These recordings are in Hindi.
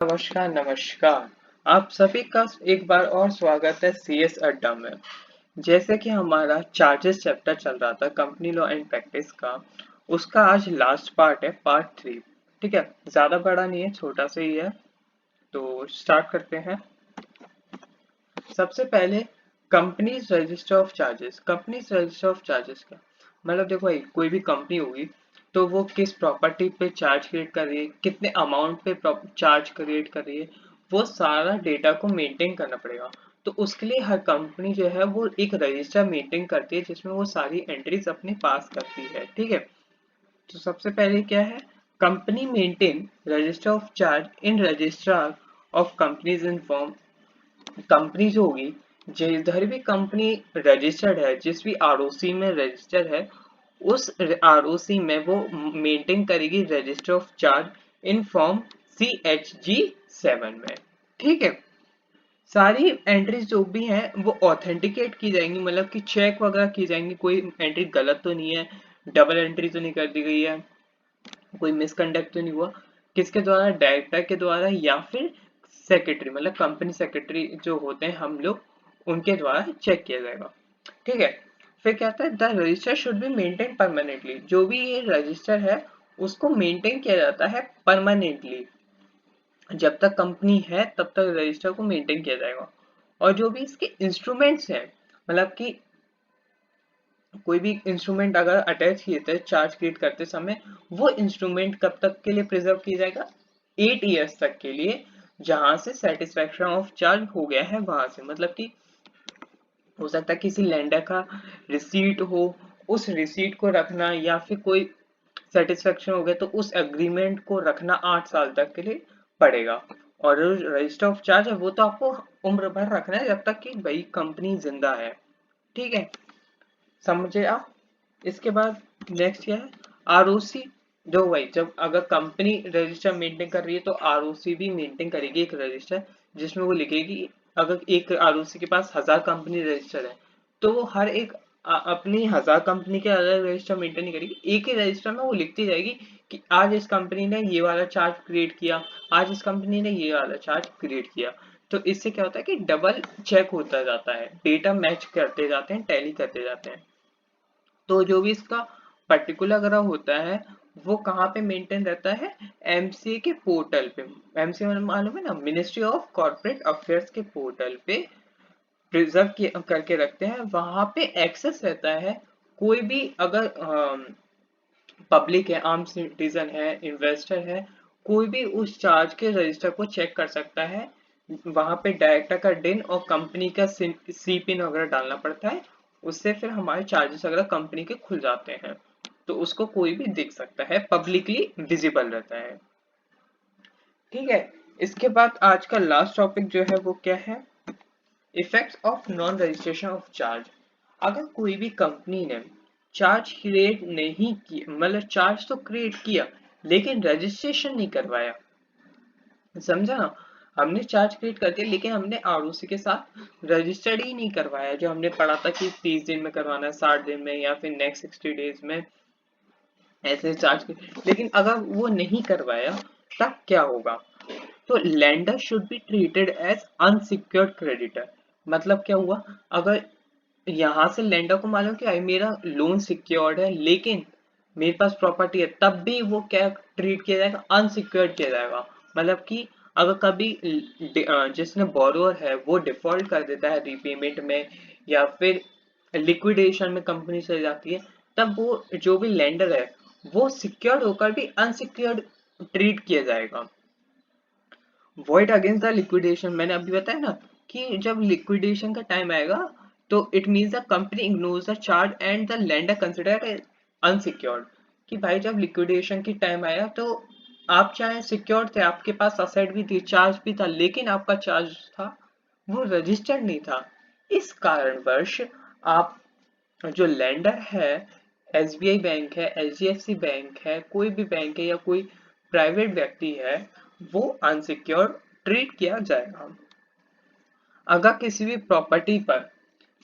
नमस्कार नमस्कार। आप सभी का एक बार और स्वागत है सीएस अड्डा में। जैसे कि हमारा चार्जेस चैप्टर चल रहा था कंपनी लॉ एंड प्रैक्टिस का, उसका आज लास्ट पार्ट है, पार्ट 3। ठीक है, ज्यादा बड़ा नहीं है, छोटा सा ही है। तो स्टार्ट करते हैं। सबसे पहले companies register of charges. Companies register of charges का मतलब देखो भाई, कोई भी कंपनी होगी तो वो किस प्रॉपर्टी पे चार्ज क्रिएट कर रही है, कितने अमाउंट पे चार्ज क्रिएट कर रही है, वो सारा डेटा को मेंटेन करना पड़ेगा। तो उसके लिए हर कंपनी जो है वो एक रजिस्टर मेंटेन करती है जिसमें वो सारी एंट्रीज अपने पास करती है। ठीक है, तो सबसे पहले क्या है, company maintain register of charge in registrar of companies in form. Company जो होगी, जिधर भी कंपनी रजिस्टर्ड है, जिस भी आरओसी में रजिस्टर है, उस आरओसी में वो मेंटेन करेगी register of charge in form CHG 7 में। ठीक है, सारी एंट्रीज जो भी हैं वो ऑथेंटिकेट की जाएंगी, मतलब कि चेक वगैरह की जाएंगी, कोई एंट्री गलत तो नहीं है, डबल एंट्री तो नहीं कर दी गई है, कोई मिसकंडक्ट तो नहीं हुआ। किसके द्वारा? डायरेक्टर के द्वारा या फिर सेक्रेटरी, मतलब कंपनी सेक्रेटरी जो होते हैं हम लोग, उनके द्वारा चेक किया जाएगा। ठीक है, फिर क्या आता है, the register should be maintain permanently. जो भी ये रजिस्टर है उसको मेंटेन किया जाता है परमानेंटली। जब तक कंपनी है तब तक रजिस्टर को मेंटेन किया जाएगा। और जो भी इसके इंस्ट्रूमेंट्स हैं, मतलब कि कोई भी इंस्ट्रूमेंट अगर अटैच किए थे चार्ज क्रिएट करते समय, वो इंस्ट्रूमेंट कब तक के लिए प्रिजर्व किया जाएगा? 8 years तक के लिए, जहां से सेटिस्फेक्शन ऑफ चार्ज हो गया है वहां से। मतलब कि हो सकता है किसी लैंडर का रिसीट हो, उस रिसीट को रखना, या फिर कोई सेटिस्फेक्शन हो गया तो उस एग्रीमेंट को रखना 8 साल तक के लिए पड़ेगा। और रजिस्टर ऑफ चार्ज है वो तो आपको उम्र भर रखना है, जब तक कि भाई कंपनी जिंदा है। ठीक है, समझे आप? इसके बाद नेक्स्ट क्या है, आरओसी। जो भाई, जब अगर कंपनी रजिस्टर मेंटेन कर रही है तो आरओसी भी मेंटेन करेगी एक रजिस्टर, जिसमें वो लिखेगी। अगर एक आरओसी के पास 1000 कंपनी रजिस्टर है तो वो हर एक अपनी 1000 कंपनी के अलग रजिस्टर मेंटेन नहीं करेगी, एक ही रजिस्टर में वो लिखती जाएगी कि आज इस कंपनी ने ये वाला चार्ज क्रिएट किया, आज इस कंपनी ने ये वाला चार्ज क्रिएट किया। तो इससे क्या होता है कि डबल चेक होता जाता है, डेटा मैच करते जाते हैं, टैली करते जाते हैं। तो जो भी इसका पर्टिकुलर अगर होता है, वो कहाँ पे मेंटेन रहता है? एमसीए के पोर्टल पे। एमसीए मतलब मालूम है ना, मिनिस्ट्री ऑफ कॉर्पोरेट अफेयर्स के पोर्टल पे प्रिजर्व करके रखते हैं, वहां पे एक्सेस रहता है। कोई भी अगर पब्लिक है, आम सिटीजन है, इन्वेस्टर है, कोई भी उस चार्ज के रजिस्टर को चेक कर सकता है। वहां पे डायरेक्टर का डिन और कंपनी का सी पिन वगैरह डालना पड़ता है, उससे फिर हमारे चार्जेस वगैरह कंपनी के खुल जाते हैं। तो उसको कोई भी देख सकता है, पब्लिकली विजिबल रहता है। ठीक है, इसके बाद आज का लास्ट टॉपिक जो है वो क्या है, effects of non registration of charge. अगर कोई भी कंपनी ने चार्ज क्रिएट नहीं किया, मतलब चार्ज तो क्रिएट किया लेकिन रजिस्ट्रेशन नहीं करवाया, समझा ना? हमने चार्ज क्रिएट कर दिया लेकिन हमने आरओसी के साथ रजिस्टर्ड ही नहीं करवाया, जो हमने पढ़ा था कि 30 दिन में करवाना है, 60 दिन में, या फिर नेक्स्ट 60 डेज में, ऐसे चार्ज। लेकिन अगर वो नहीं करवाया तब क्या होगा? तो lender should be treated as unsecured creditor. मतलब क्या हुआ, अगर यहाँ से लैंडर को मालूम कि भाई मेरा लोन सिक्योर्ड है लेकिन मेरे पास प्रॉपर्टी है, तब भी वो क्या ट्रीट किया जाएगा? अनसिक्योर्ड किया जाएगा। मतलब कि अगर कभी जिसने बोरोअर है वो डिफॉल्ट कर देता है रीपेमेंट में, या फिर लिक्विडेशन में कंपनी चली जाती है, तब वो जो भी लैंडर है वो सिक्योर्ड होकर भी अनसिक्योर्ड ट्रीट किया जाएगा। वॉइड अगेंस्ट द लिक्विडेशन, मैंने अभी बताया ना कि जब लिक्विडेशन का टाइम आएगा तो it means the company ignores the charge and the lender consider unsecured. कि भाई जब लिक्विडेशन की टाइम आया तो आप चाहे सिक्योर थे, आपके पास असेट भी थी, चार्ज भी था, लेकिन आपका चार्ज था वो रजिस्टर्ड नहीं था। इस कारणवश आप, जो लेंडर है, एसबीआई बैंक है, एचडीएफसी बैंक है, कोई भी बैंक है या कोई प्राइवेट व्यक्ति है, वो अनसिक्योर्ड ट्रीट किया जाएगा। अगर किसी भी प्रॉपर्टी पर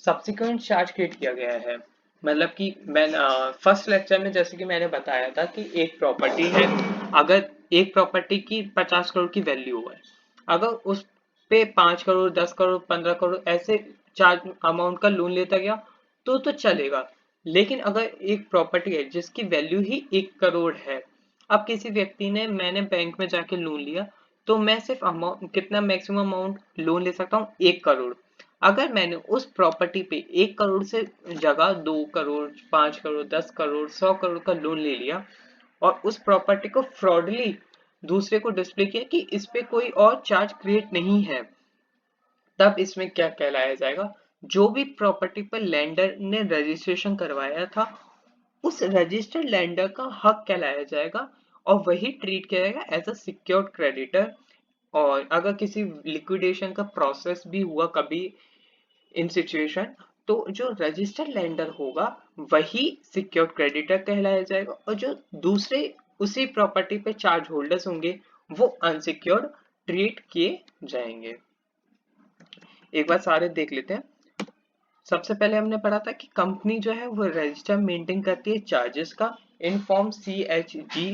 सब्सिक्वेंट चार्ज क्रिएट किया गया है, मतलब कि मैं फर्स्ट लेक्चर में जैसे कि मैंने बताया था कि एक प्रॉपर्टी है, अगर एक प्रॉपर्टी की 50 करोड़ की वैल्यू है, अगर उस पे 5 करोड़ 10 करोड़ 15 करोड़ ऐसे चार्ज अमाउंट का लोन लेता गया तो चलेगा। लेकिन अगर एक प्रॉपर्टी है जिसकी वैल्यू ही 1 करोड़ है, अब किसी व्यक्ति ने मैंने बैंक में जाके लोन लिया, तो मैं सिर्फ अमाउंट कितना मैक्सिमम अमाउंट लोन ले सकता हूँ, 1 करोड़। अगर मैंने उस प्रॉपर्टी पे 1 करोड़ से जगह 2 करोड़ 5 करोड़ 10 करोड़ 100 करोड़ का लोन ले लिया और उस प्रॉपर्टी को फ्रॉडली दूसरे को डिस्प्ले किया कि इस पे कोई और चार्ज क्रिएट नहीं है, तब इसमें क्या कहलाया जाएगा, जो भी प्रॉपर्टी पर लैंडर ने रजिस्ट्रेशन करवाया था उस रजिस्टर्ड लैंडर का हक कहलाया जाएगा और वही ट्रीट किया जाएगा एज अ सिक्योर्ड क्रेडिटर। और अगर किसी लिक्विडेशन का प्रोसेस भी हुआ कभी इन सिचुएशन, तो जो रजिस्टर्ड लेंडर होगा वही सिक्योर्ड क्रेडिटर कहलाया जाएगा और जो दूसरे उसी प्रॉपर्टी पे चार्ज होल्डर्स होंगे वो अनसिक्योर्ड ट्रीट किए जाएंगे। एक बार सारे देख लेते हैं। सबसे पहले हमने पढ़ा था कि कंपनी जो है वो रजिस्टर मेंटेन करती है चार्जेस का इन फॉर्म CHG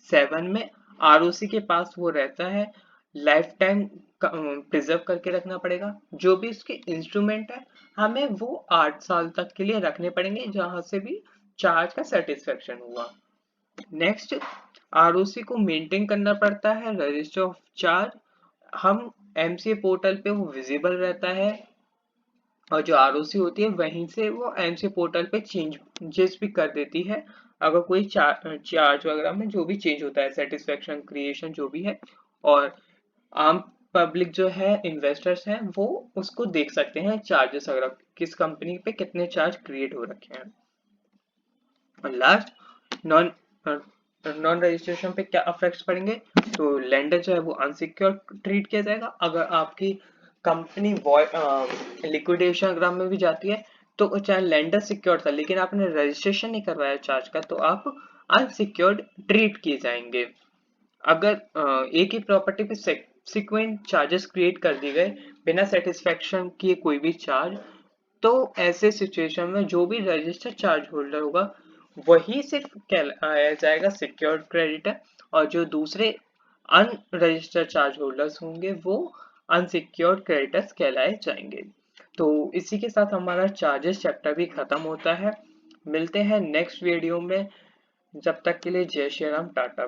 7 में। ROC के पास वो रहता है, लाइफ टाइम प्रिजर्व करके रखना पड़ेगा। जो भी उसके इंस्ट्रूमेंट है हमें वो 8 साल तक के लिए रखने पड़ेंगे जहां से भी चार्ज का सेटिस्फेक्शन हुआ। नेक्स्ट, ROC को मेंटेन करना पड़ता है रजिस्टर ऑफ चार्ज। हम MCA पोर्टल पे वो विजिबल रहता है और जो ROC होती है वहीं से वो MCA पोर्टल पे चेंजेस भी कर देती है अगर कोई चार्ज वगैरह में जो भी चेंज होता है, सेटिस्फेक्शन क्रिएशन जो भी है। और आम पब्लिक जो है, इन्वेस्टर्स हैं, वो उसको देख सकते हैं चार्जेस वगैरह किस कंपनी पे कितने चार्ज क्रिएट हो रखे हैं। और लास्ट, नॉन नॉन रजिस्ट्रेशन पे क्या इफेक्ट्स पड़ेंगे, तो लेंडर जो है वो अनसिक्योर ट्रीट किया जाएगा। अगर आपकी कंपनी लिक्विडेशन अगर में भी जाती है तो चाहे लेंडर सिक्योर था लेकिन आपने रजिस्ट्रेशन नहीं करवाया चार्ज का, तो आप अनसिक्योर्ड ट्रीट किए जाएंगे। अगर एक ही प्रॉपर्टी पे सिक्वेंट चार्जेस क्रिएट कर दिए गए बिना सेटिस्फेक्शन किए कोई भी चार्ज, तो ऐसे सिचुएशन में जो भी रजिस्टर्ड चार्ज होल्डर होगा वही सिर्फ कहलाया जाएगा सिक्योर्ड क्रेडिटर और जो दूसरे अनरजिस्टर्ड चार्ज होल्डर्स होंगे वो अनसिक्योर्ड क्रेडिटर्स कहलाए जाएंगे। तो इसी के साथ हमारा चार्जेस चैप्टर भी खत्म होता है। मिलते हैं नेक्स्ट वीडियो में, जब तक के लिए जय श्री राम, टाटा।